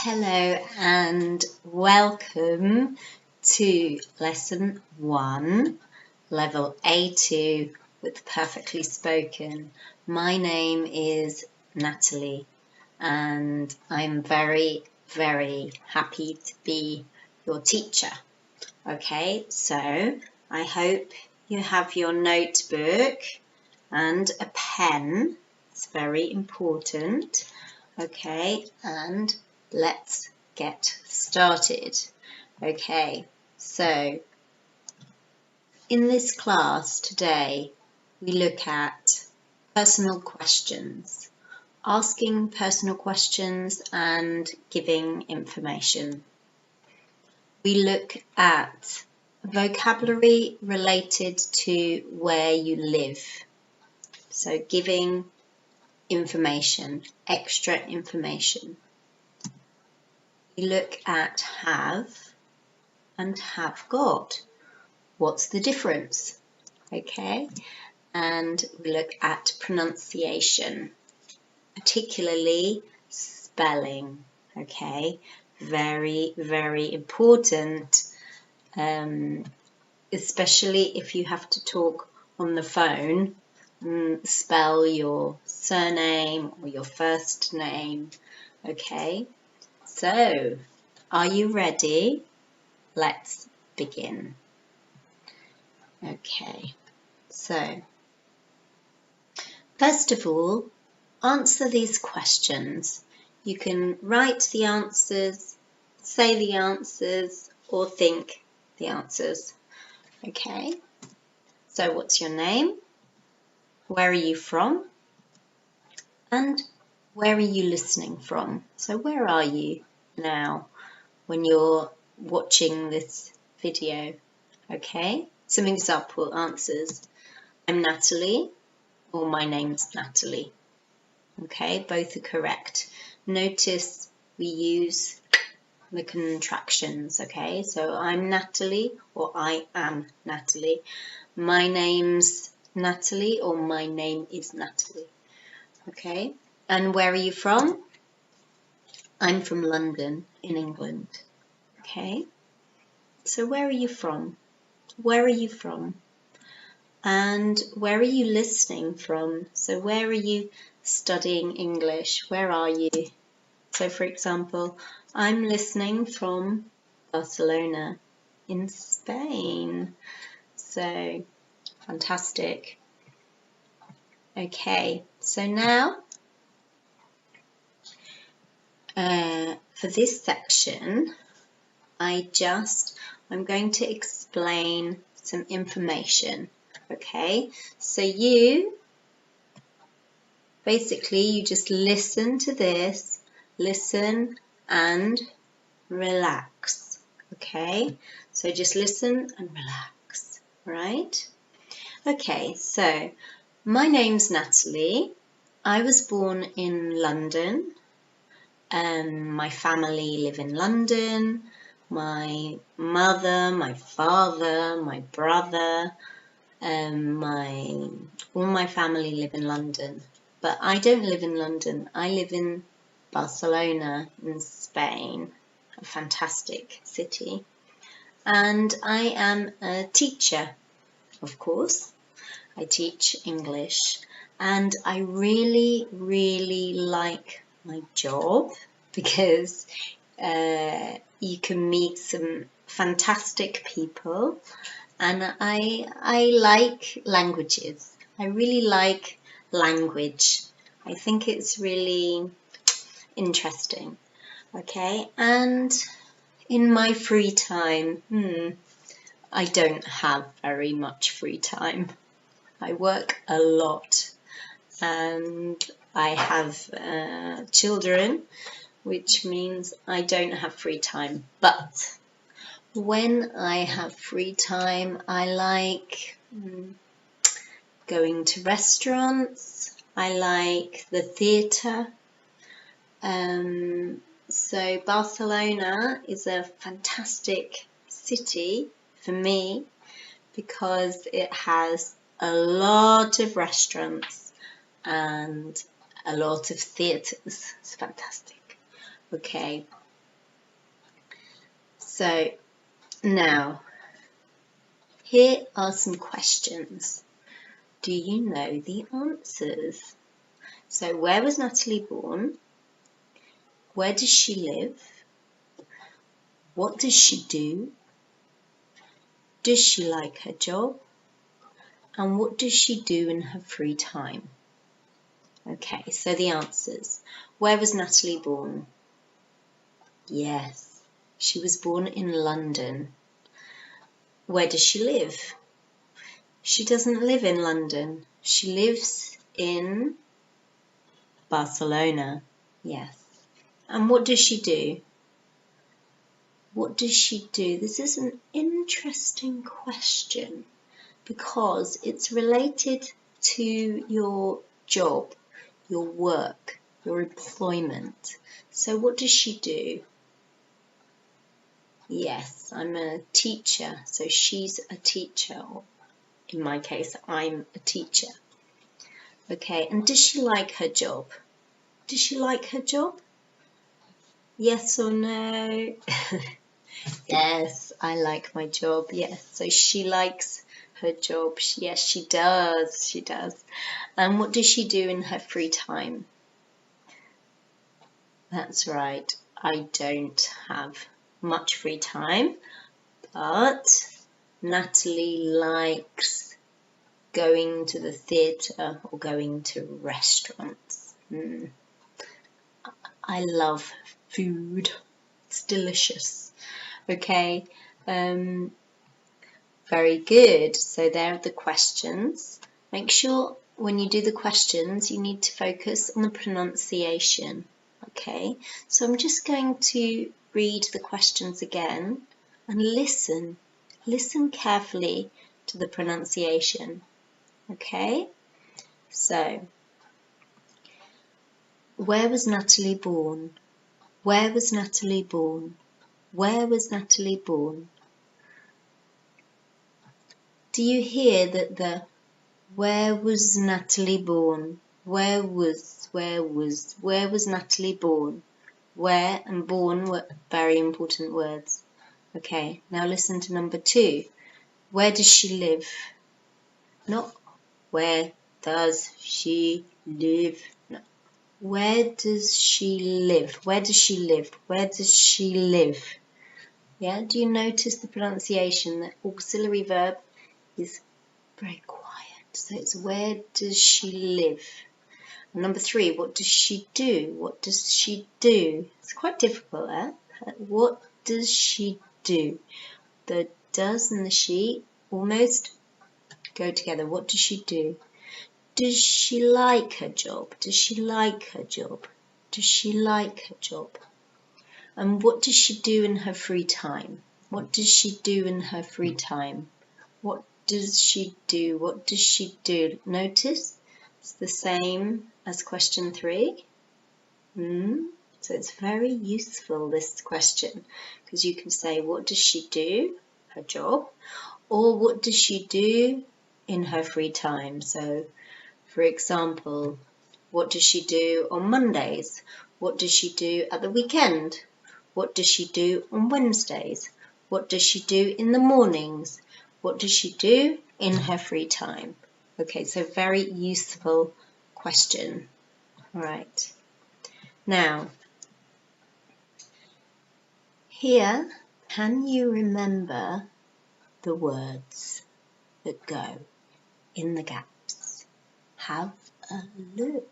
Hello and welcome to lesson 1, level A2 with Perfectly Spoken. My name is Natalie and I'm very, very happy to be your teacher. Okay, so I hope you have your notebook and a pen. It's very important. Okay, and let's get started. Okay, so in this class today, we look at personal questions, asking personal questions and giving information. We look at vocabulary related to where you live, so giving information, extra information. We look at have and have got. What's the difference? Okay, and we look at pronunciation, particularly spelling. Okay, very, very important, especially if you have to talk on the phone. Spell your surname or your first name. Okay. So, are you ready? Let's begin. Okay, so first of all, answer these questions. You can write the answers, say the answers, or think the answers. Okay, so what's your name? Where are you from? And where are you listening from? So where are you now when you're watching this video? Okay, some example answers. I'm Natalie, or my name's Natalie. Okay, both are correct. Notice we use the contractions. Okay, so I'm Natalie, or I am Natalie. My name's Natalie, or my name is Natalie. Okay, and where are you from? I'm from London in England. Okay, so where are you from? Where are you from? And where are you listening from? So where are you studying English? Where are you? So for example, I'm listening from Barcelona in Spain. So fantastic. Okay, so now for this section, I'm going to explain some information. Okay, so you just listen to this, listen and relax. Okay, so just listen and relax, right? Okay, so my name's Natalie. I was born in London. My family live in London. My mother, my father, my brother, all my family live in London. But I don't live in London. I live in Barcelona in Spain, a fantastic city. And I am a teacher, of course. I teach English. And I really, really like my job because you can meet some fantastic people, and I like languages. I really like language. I think it's really interesting. Okay, and in my free time, I don't have very much free time. I work a lot and I have children, which means I don't have free time. But when I have free time, I like going to restaurants. I like the theatre. So Barcelona is a fantastic city for me because it has a lot of restaurants and a lot of theatres. It's fantastic. Okay, So now, here are some questions. Do you know the answers? So where was Natalie born? Where does she live? What does she do? Does she like her job? And what does she do in her free time? Okay, so the answers. Where was Natalie born? Yes, she was born in London. Where does she live? She doesn't live in London. She lives in Barcelona. Yes. And what does she do? What does she do? This is an interesting question because it's related to your job, your work, your employment. So what does she do? Yes, I'm a teacher, so she's a teacher. In my case, I'm a teacher. Okay, and does she like her job? Does she like her job? Yes or no? Yes, I like my job. Yes, so she likes her job. Yes, she does. She does. And what does she do in her free time? That's right. I don't have much free time, but Natalie likes going to the theatre or going to restaurants. I love food. It's delicious. Okay. Very good. So there are the questions. Make sure when you do the questions, you need to focus on the pronunciation. Okay. So I'm just going to read the questions again and listen. Listen carefully to the pronunciation. Okay. So, where was Natalie born? Where was Natalie born? Where was Natalie born? Do you hear that the where was Natalie born? Where was Natalie born? Where and born were very important words. Okay, now listen to number 2. Where does she live? Not where does she live? No. Where does she live? Where does she live? Where does she live? Yeah, do you notice the pronunciation? The auxiliary verb is very quiet. So it's where does she live? And number 3, what does she do? What does she do? It's quite difficult, eh? What does she do? The does and the she almost go together. What does she do? Does she like her job? Does she like her job? Does she like her job? And what does she do in her free time? What does she do in her free time? What does she do? What does she do? Notice it's the same as question 3. So it's very useful, this question, because you can say, what does she do? Her job. Or what does she do in her free time? So, for example, what does she do on Mondays? What does she do at the weekend? What does she do on Wednesdays? What does she do in the mornings? What does she do in her free time? Okay, so very useful question. All right. Now, here, can you remember the words that go in the gaps? Have a look.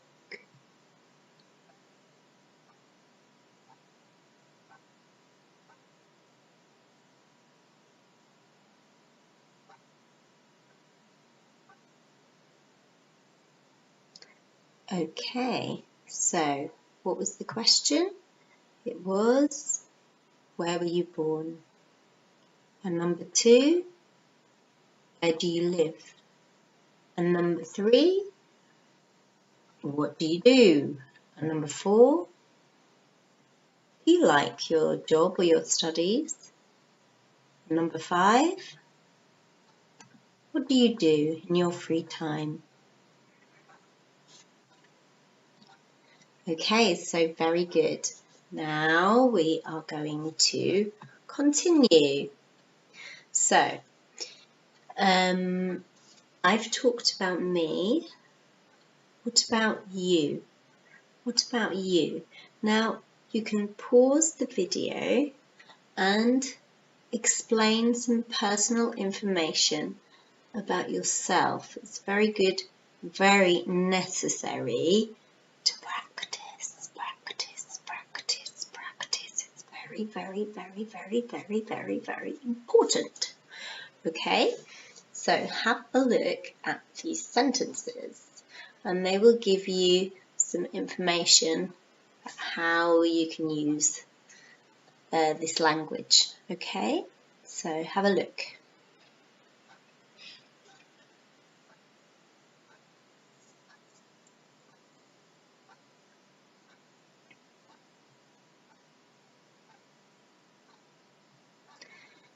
Okay, so what was the question? It was, where were you born? And number 2, where do you live? And number 3, what do you do? And number 4, do you like your job or your studies? And number 5, what do you do in your free time? Okay, so very good. Now we are going to continue. So, I've talked about me. What about you? What about you? Now, you can pause the video and explain some personal information about yourself. It's very good, very necessary to practice, practice, practice, practice. It's very, very, very, very, very, very, very important. Okay, so have a look at these sentences and they will give you some information about how you can use this language. Okay, so have a look.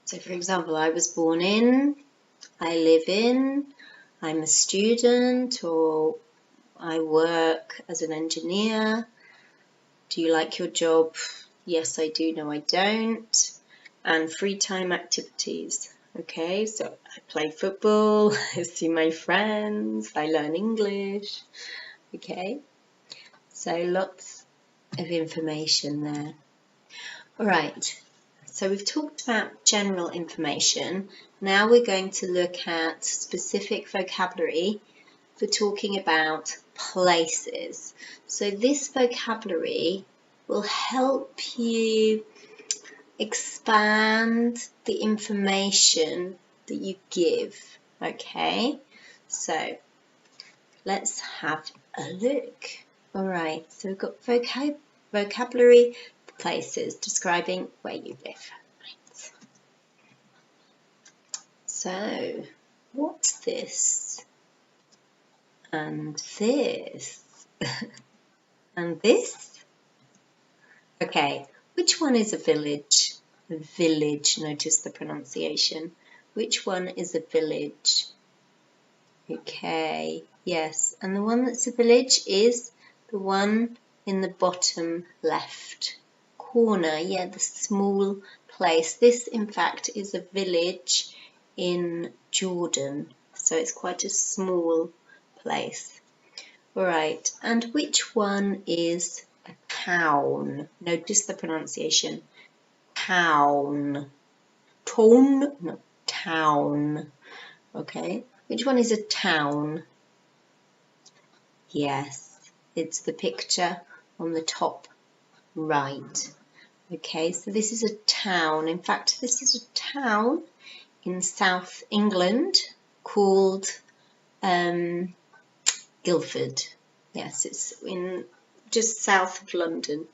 So for example, I was born in, I live in, I'm a student, or I work as an engineer. Do you like your job? Yes, I do. No, I don't. And free time activities. Okay, so I play football, I see my friends, I learn English. Okay, so lots of information there. All right. So we've talked about general information. Now we're going to look at specific vocabulary for talking about places. So this vocabulary will help you expand the information that you give. Okay, so let's have a look. All right, so we've got vocabulary places describing where you live. Right. So, what's this? And this? And this? Okay, which one is a village? A village, notice the pronunciation. Which one is a village? Okay, yes, and the one that's a village is the one in the bottom left corner, yeah, the small place. This, in fact, is a village in Jordan, so it's quite a small place. All right, and which one is a town? Notice the pronunciation. Town. Town, no, town. Okay, which one is a town? Yes, it's the picture on the top right. Okay, so this is a town. In fact, this is a town in South England called Guildford. Yes, it's in just south of London.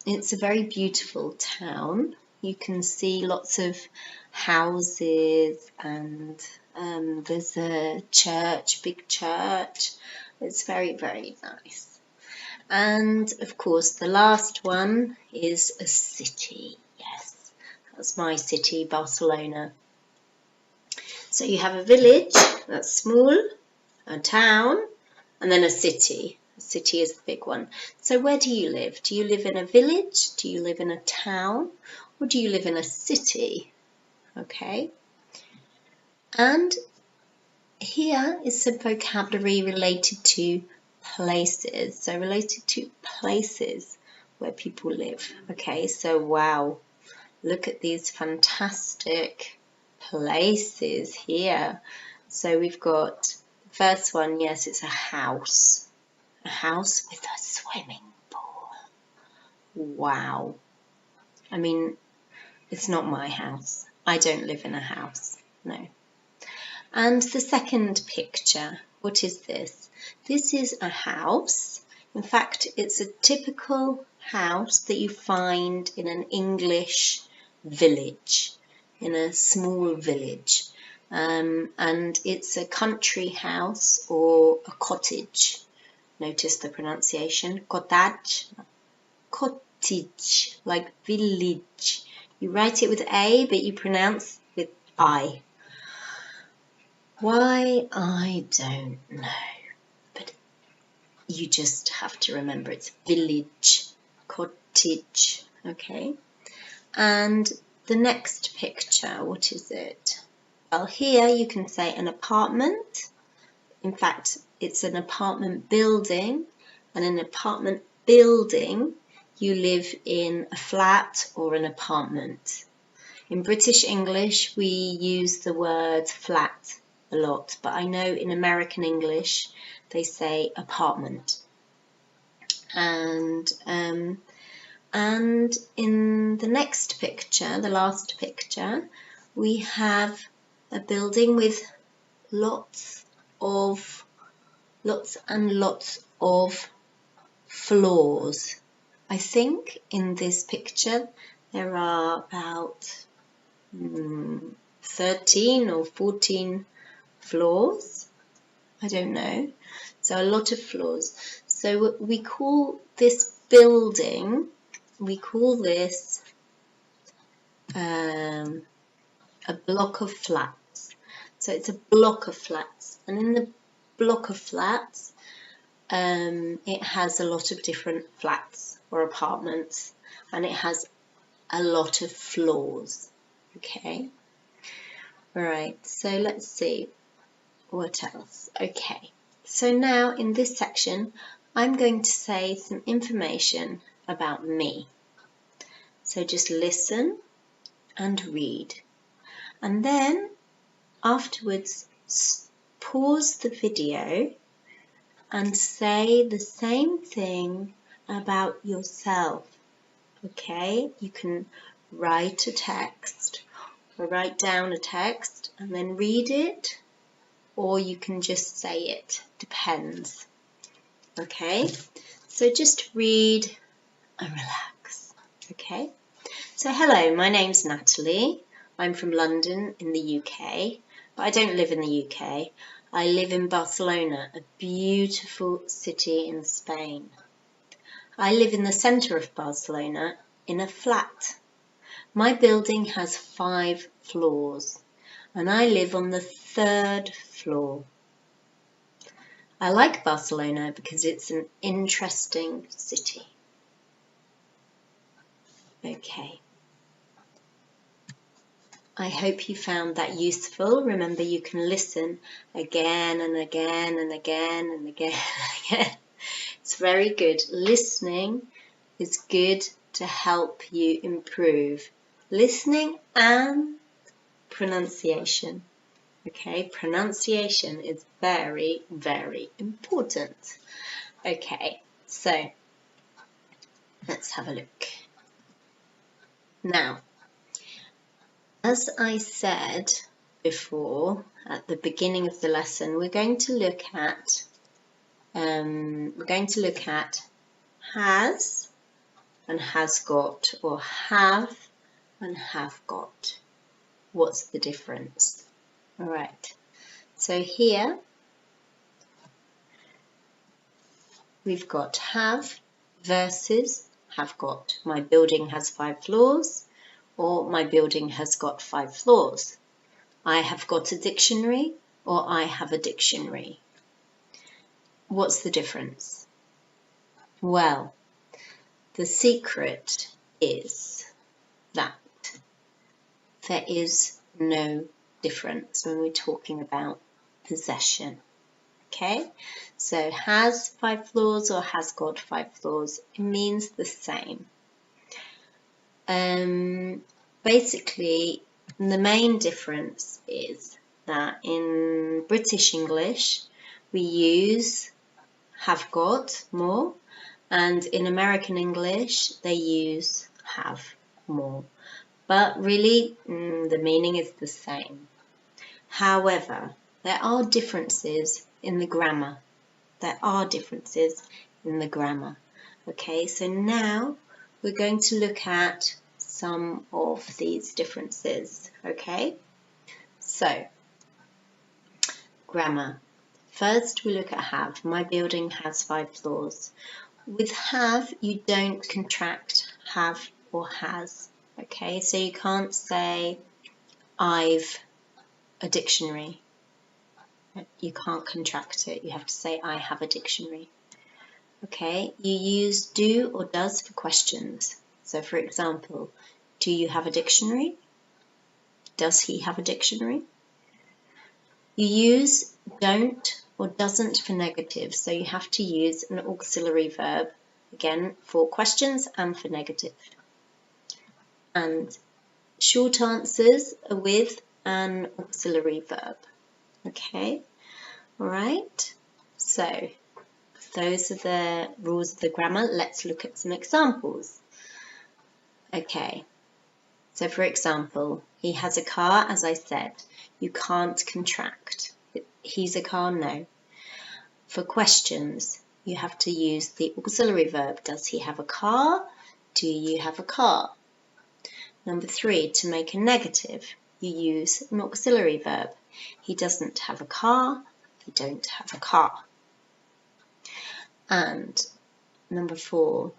It's a very beautiful town. You can see lots of houses and there's a church, big church. It's very, very nice. And of course, the last one is a city. Yes, that's my city, Barcelona. So you have a village, that's small, a town, and then a city. A city is the big one. So where do you live? Do you live in a village? Do you live in a town? Or do you live in a city? Okay. And here is some vocabulary related to places. So related to places where people live. Okay, so wow, look at these fantastic places here. So we've got the first one, yes, it's a house. A house with a swimming pool. Wow. I mean, it's not my house. I don't live in a house, no. And the second picture, what is this? This is a house. In fact, it's a typical house that you find in an English village, in a small village. And it's a country house or a cottage. Notice the pronunciation, cottage, cottage, like village. You write it with A, but you pronounce with I. Why, I don't know, but you just have to remember it's village, cottage, okay? And the next picture, what is it? Well, here you can say an apartment. In fact, it's an apartment building, and an apartment building, you live in a flat or an apartment. In British English, we use the word flat a lot, but I know in American English, they say apartment. And in the next picture, the last picture, we have a building with lots and lots of floors. I think in this picture there are about 13 or 14 floors. I don't know. So a lot of floors. So we call this building, we call this a block of flats. So it's a block of flats, and in the block of flats it has a lot of different flats or apartments, and it has a lot of floors. Okay, all right, so let's see what else. Okay, so now in this section I'm going to say some information about me. So just listen and read, and then afterwards pause the video and say the same thing about yourself. Okay, you can write a text or write down a text and then read it, or you can just say it, depends. Okay, so just read and relax. Okay, so hello, my name's Natalie. I'm from London in the UK, but I don't live in the UK. I live in Barcelona, a beautiful city in Spain. I live in the centre of Barcelona in a flat. My building has 5 floors, and I live on the 3rd floor. I like Barcelona because it's an interesting city. Okay. I hope you found that useful. Remember, you can listen again and again and again and again and again. It's very good. Listening is good to help you improve. Listening and pronunciation. Okay, pronunciation is very, very important. Okay, so let's have a look. Now, as I said before at the beginning of the lesson, we're going to look at has and has got, or have and have got. What's the difference? All right. So here we've got have versus have got. My building has 5 floors, or my building has got 5 floors. I have got a dictionary, or I have a dictionary. What's the difference? Well, the secret is that there is no difference when we're talking about possession. Okay, so has 5 floors or has got 5 floors, it means the same. Basically, the main difference is that in British English we use have got more, and in American English they use have more. But really, the meaning is the same. However, there are differences in the grammar. There are differences in the grammar. Okay, so now we're going to look at some of these differences. Okay, so grammar. First, we look at have. My building has 5 floors. With have, you don't contract have or has. Okay, so you can't say I've a dictionary. You can't contract it. You have to say I have a dictionary. Okay, you use do or does for questions. So for example, Do you have a dictionary? Does he have a dictionary? You use don't or doesn't for negative, so you have to use an auxiliary verb, again, for questions and for negative. And short answers are with an auxiliary verb. Okay, all right. So those are the rules of the grammar. Let's look at some examples. Okay, so for example, he has a car, as I said. You can't contract. He's a car, no. For questions, you have to use the auxiliary verb. Does he have a car? Do you have a car? Number 3, to make a negative, you use an auxiliary verb. He doesn't have a car. They don't have a car. And number 4,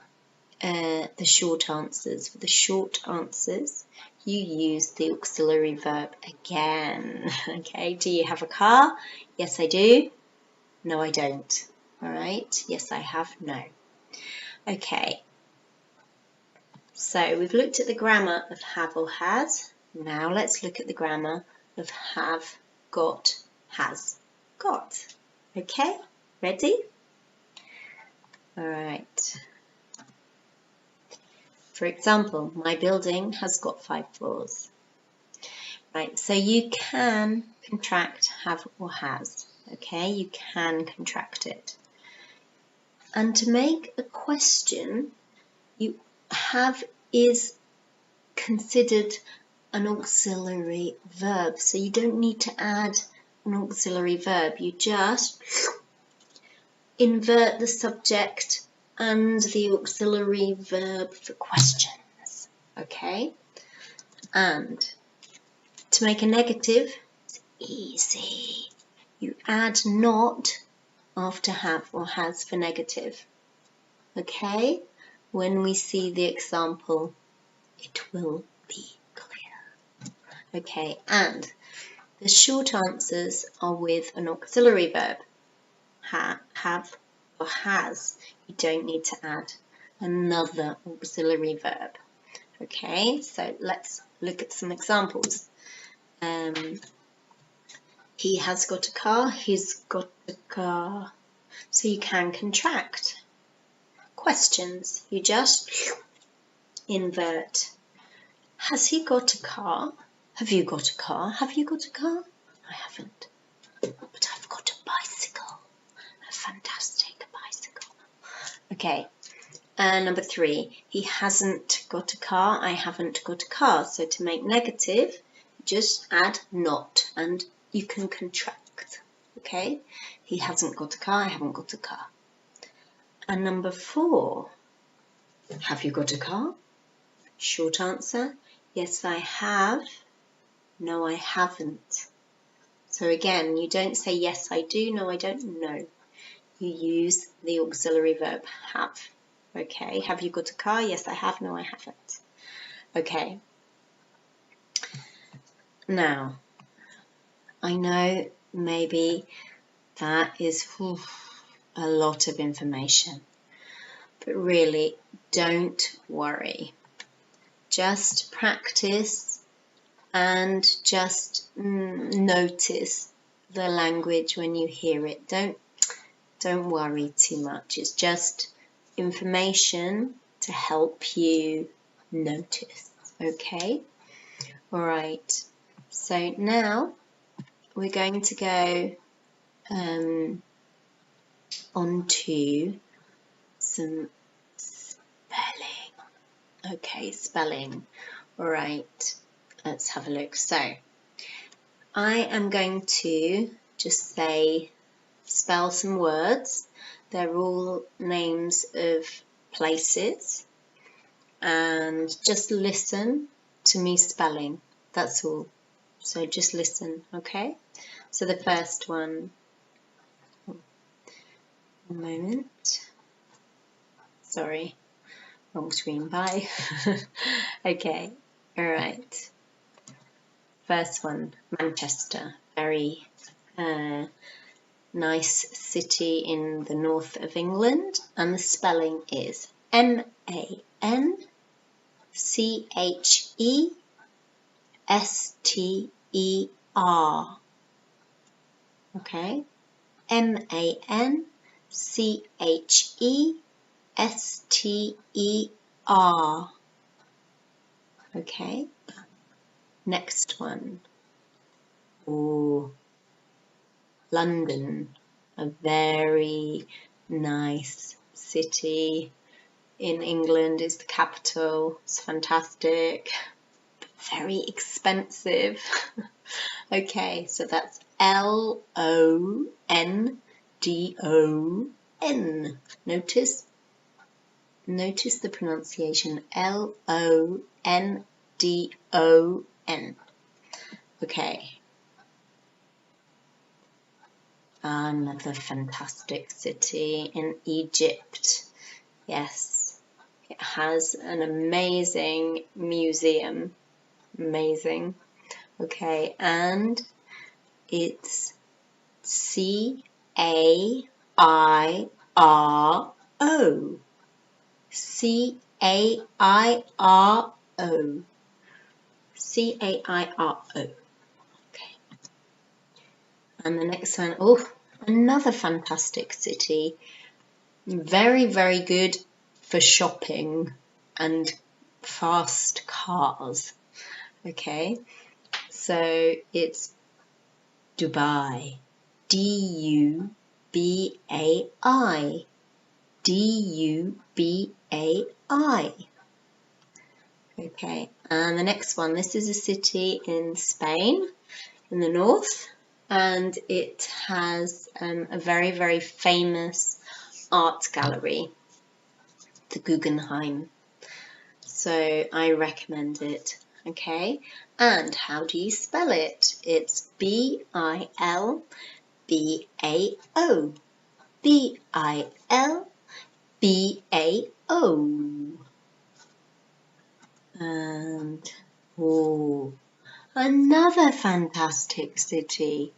the short answers. For the short answers, you use the auxiliary verb again. Okay, do you have a car? Yes, I do. No, I don't. All right, yes, I have. No. Okay, so we've looked at the grammar of have or has. Now let's look at the grammar of have, got, has, got. Okay, ready? All right. For example, my building has got 5 floors. Right, so you can contract have or has. Okay, you can contract it. And to make a question, you have is considered an auxiliary verb. So you don't need to add an auxiliary verb. You just invert the subject and the auxiliary verb for questions. Okay? And to make a negative, it's easy. You add not after have or has for negative. Okay? When we see the example, it will be clear. Okay, and the short answers are with an auxiliary verb. Have or has. You don't need to add another auxiliary verb. Okay, so let's look at some examples. He has got a car, he's got a car. So you can contract. Questions, you just invert. Has he got a car? Have you got a car? Have you got a car? I haven't. But I've got a bicycle. A fantastic bicycle. Okay. Number 3. He hasn't got a car. I haven't got a car. So to make negative, just add not and you can contract. Okay. He hasn't got a car. I haven't got a car. And number 4. Have you got a car? Short answer. Yes, I have. No, I haven't. So again, you don't say yes, I do, no, I don't, no. You use the auxiliary verb have. Okay, have you got a car? Yes, I have, no, I haven't. Okay. Now, I know maybe that is a lot of information, but really don't worry. Just practice and just notice the language when you hear it. Don't worry too much. It's just information to help you notice. Okay? All right. So now we're going to go on to some spelling. Okay, spelling. All right. Let's have a look. So I am going to just spell some words. They're all names of places. And just listen to me spelling. That's all. So just listen, okay? So the first one, one moment. Sorry, wrong screen, bye. Okay, all right. First one, Manchester, very nice city in the north of England, and the spelling is C-H-E-S-T-E-R. Okay, M-A-N-C-H-E-S-T-E-R. Okay, next one. Oh, London, a very nice city in England. It's the capital. It's fantastic, but very expensive. Okay, so that's L-O-N-D-O-N. Notice the pronunciation, L-O-N-D-O-N. Okay. Another fantastic city in Egypt. Yes, it has an amazing museum. Amazing. Okay, and it's C-A-I-R-O. C-A-I-R-O. C-A-I-R-O. Okay. And the next one, oh, another fantastic city. Very, very good for shopping and fast cars. Okay, so it's Dubai. D-U-B-A-I. D-U-B-A-I. Okay, and the next one, this is a city in Spain, in the north, and it has a very, very famous art gallery, the Guggenheim. So I recommend it. Okay, and how do you spell it? It's B-I-L-B-A-O. B-I-L-B-A-O. And, oh, another fantastic city.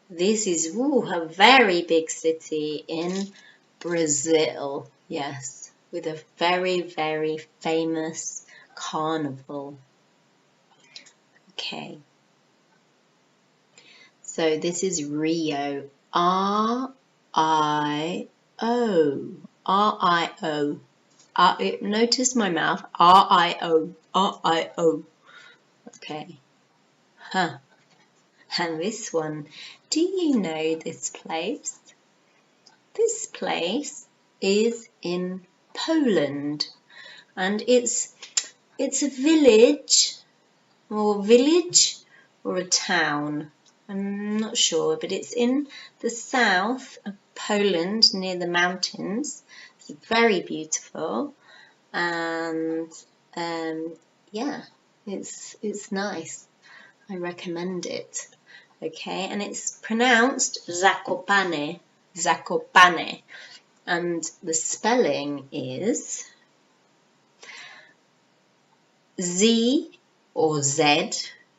This is a very big city in Brazil. Yes, with a very, very famous carnival. Okay. So this is Rio. R-I-O. R-I-O. Notice my mouth. R-I-O. R-I-O. Okay. Huh. And this one. Do you know this place? This place is in Poland. And it's a village or a town. I'm not sure, but it's in the south of Poland near the mountains. It's very beautiful, and yeah, it's nice. I recommend it. Okay, and it's pronounced Zakopane, Zakopane, and the spelling is Z or Z.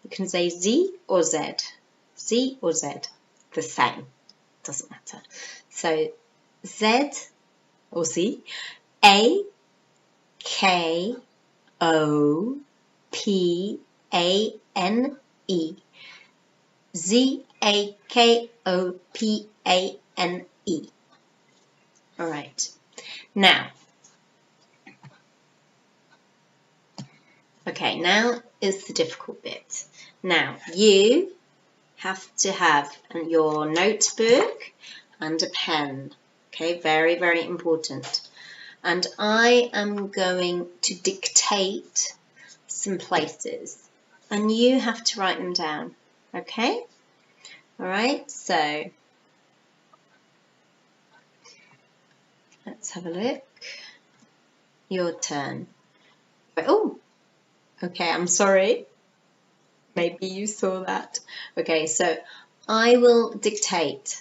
You can say Z or Z. Z or Z, the same, doesn't matter. So Z or Z, A-K-O-P-A-N-E. Z-A-K-O-P-A-N-E. All right. Now, okay, now is the difficult bit. Now, you have to have your notebook and a pen. Okay, very, very important. And I am going to dictate some places, and you have to write them down. Okay? All right, so let's have a look. Your turn. Oh, okay, I'm sorry. Maybe you saw that. Okay, so I will dictate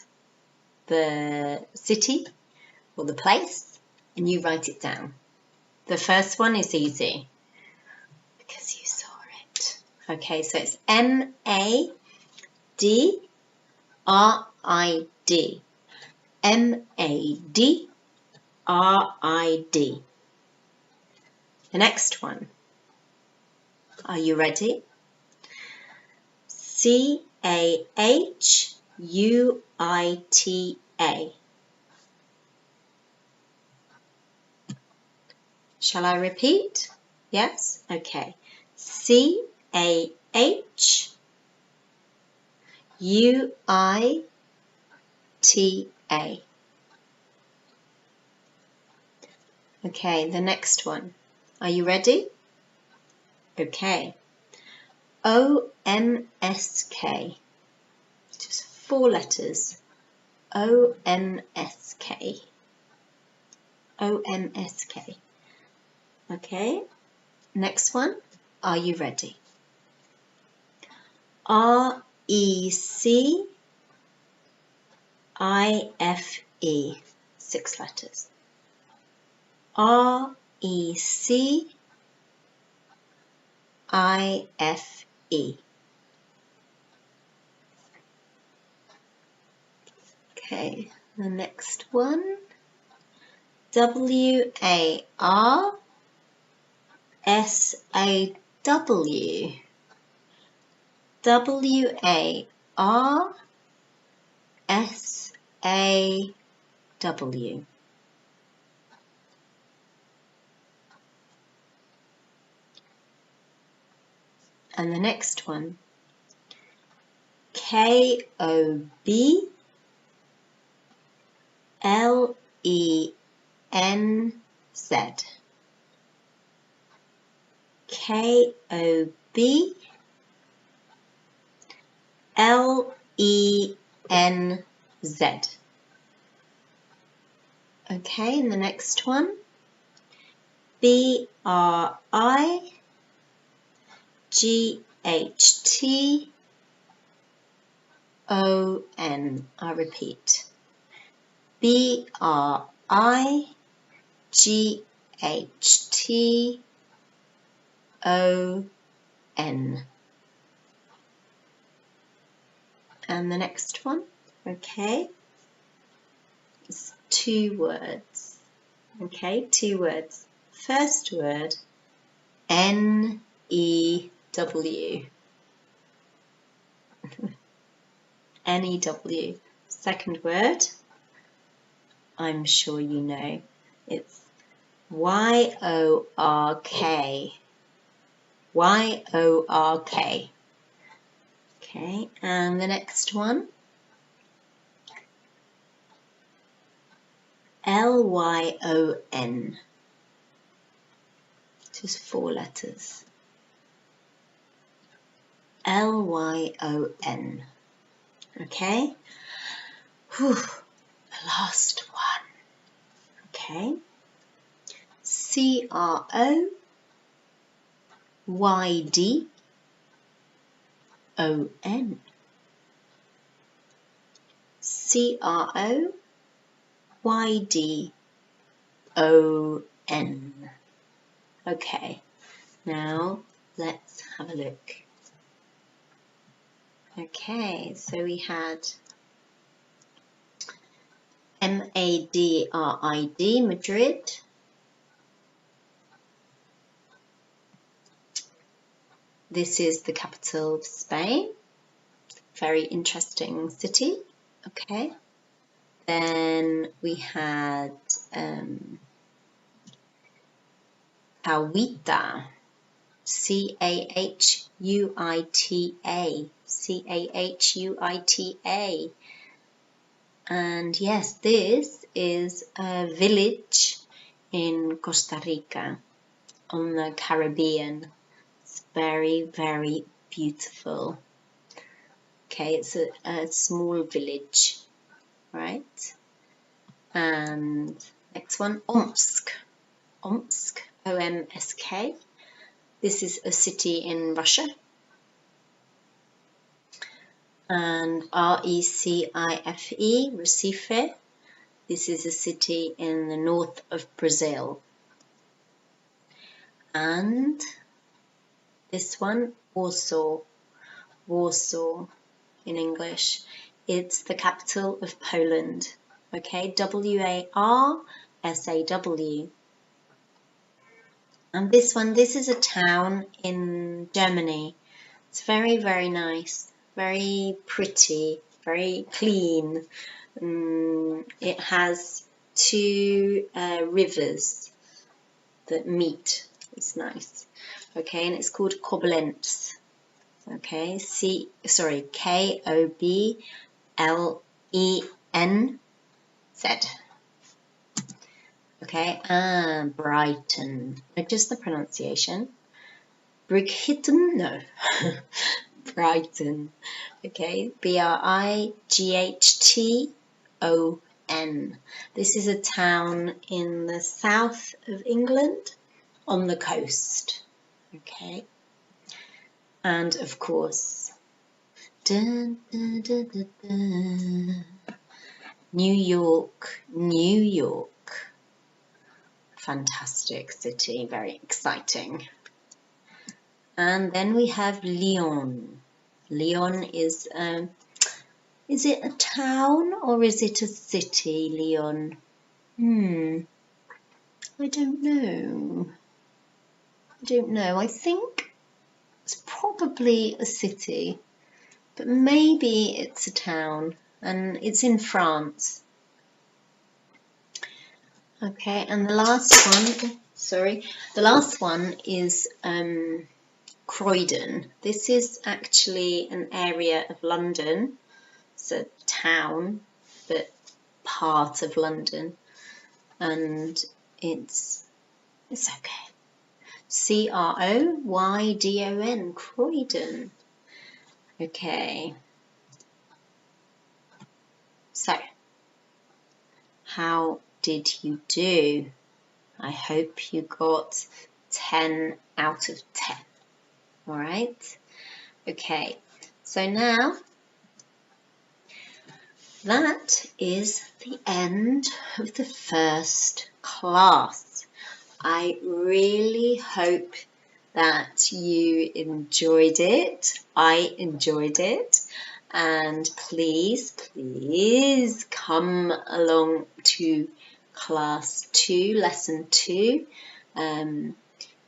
the city or the place, and you write it down. The first one is easy because you saw it. Okay, so it's M-A-D-R-I-D. M-A-D-R-I-D. The next one, Are you ready? C-A-H-U-I-T-A. Shall I repeat? Yes? Okay. C-A-H-U-I-T-A. Okay, the next one. Are you ready? Okay. O-M-S-K. Just 4 letters. O-M-S-K. O-M-S-K. Okay. Next one. Are you ready? R-E-C-I-F-E. 6 letters. R-E-C-I-F-E. Okay, the next one. W-A-R-S-A-W. W-A-R-S-A-W. And the next one. K-O-B-L-E-N-Z. K-O-B-L-E-N-Z. Okay, and the next one. B-R-I-G-H-T-O-N. I repeat. B-R-I-G-H-T-O-N. And the next one, okay, it's 2 words. Okay, 2 words. First word, N-E-W. N-E-W. Second word, I'm sure you know, it's Y-O-R-K. Y-O-R-K. Okay, and the next one, L-Y-O-N. Just 4 letters. L-Y-O-N. Okay? Whew. The last one. Okay? C-R-O-Y-D-O-N. C-R-O-Y-D-O-N. Okay, now let's have a look. Okay, so we had M-A-D-R-I-D, Madrid. This is the capital of Spain. Very interesting city. Okay. Then we had Cahuita. C-A-H-U-I-T-A. C-A-H-U-I-T-A. And yes, this is a village in Costa Rica on the Caribbean. It's very, very beautiful. Okay, it's a small village, right? And next one, Omsk. Omsk, O-M-S-K. This is a city in Russia. And R-E-C-I-F-E, Recife. This is a city in the north of Brazil. And this one, Warsaw. Warsaw in English. It's the capital of Poland. Okay, W-A-R-S-A-W. And this is a town in Germany. It's very, very nice, very pretty, very clean. It has two rivers that meet. It's nice. Okay, and it's called Koblenz. Okay, Koblenz. Okay, and Brighton. Just the pronunciation. Brighton, no. Brighton. Okay, Brighton. This is a town in the south of England on the coast. Okay, and of course, New York, New York. Fantastic city, very exciting. And then we have Lyon. Lyon is it a town or is it a city, Lyon? I don't know. I think it's probably a city, but maybe it's a town, and it's in France. Okay, and the last one is Croydon. This is actually an area of London. It's a town, but part of London, and it's okay. Croydon, Croydon. Okay. So, how did you do? I hope you got 10 out of 10. All right. Okay. So now that is the end of the first class. I really hope that you enjoyed it. I enjoyed it. And please come along to class 2, lesson 2,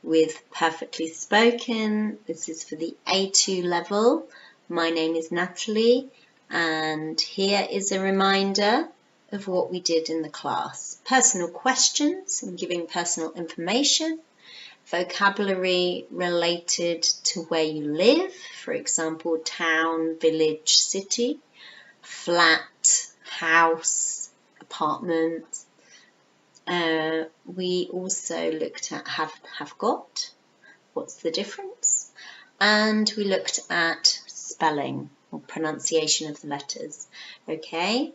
with Perfectly Spoken. This is for the A2 level. My name is Natalie, and here is a reminder of what we did in the class. Personal questions and giving personal information. Vocabulary related to where you live, for example, town, village, city, flat, house, apartment. We also looked at have got, what's the difference? And we looked at spelling or pronunciation of the letters. Okay,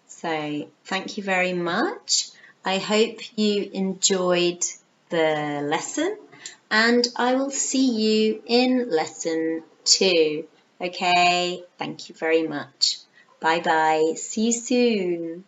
so thank you very much. I hope you enjoyed the lesson, and I will see you in lesson 2. Okay, thank you very much. Bye bye. See you soon.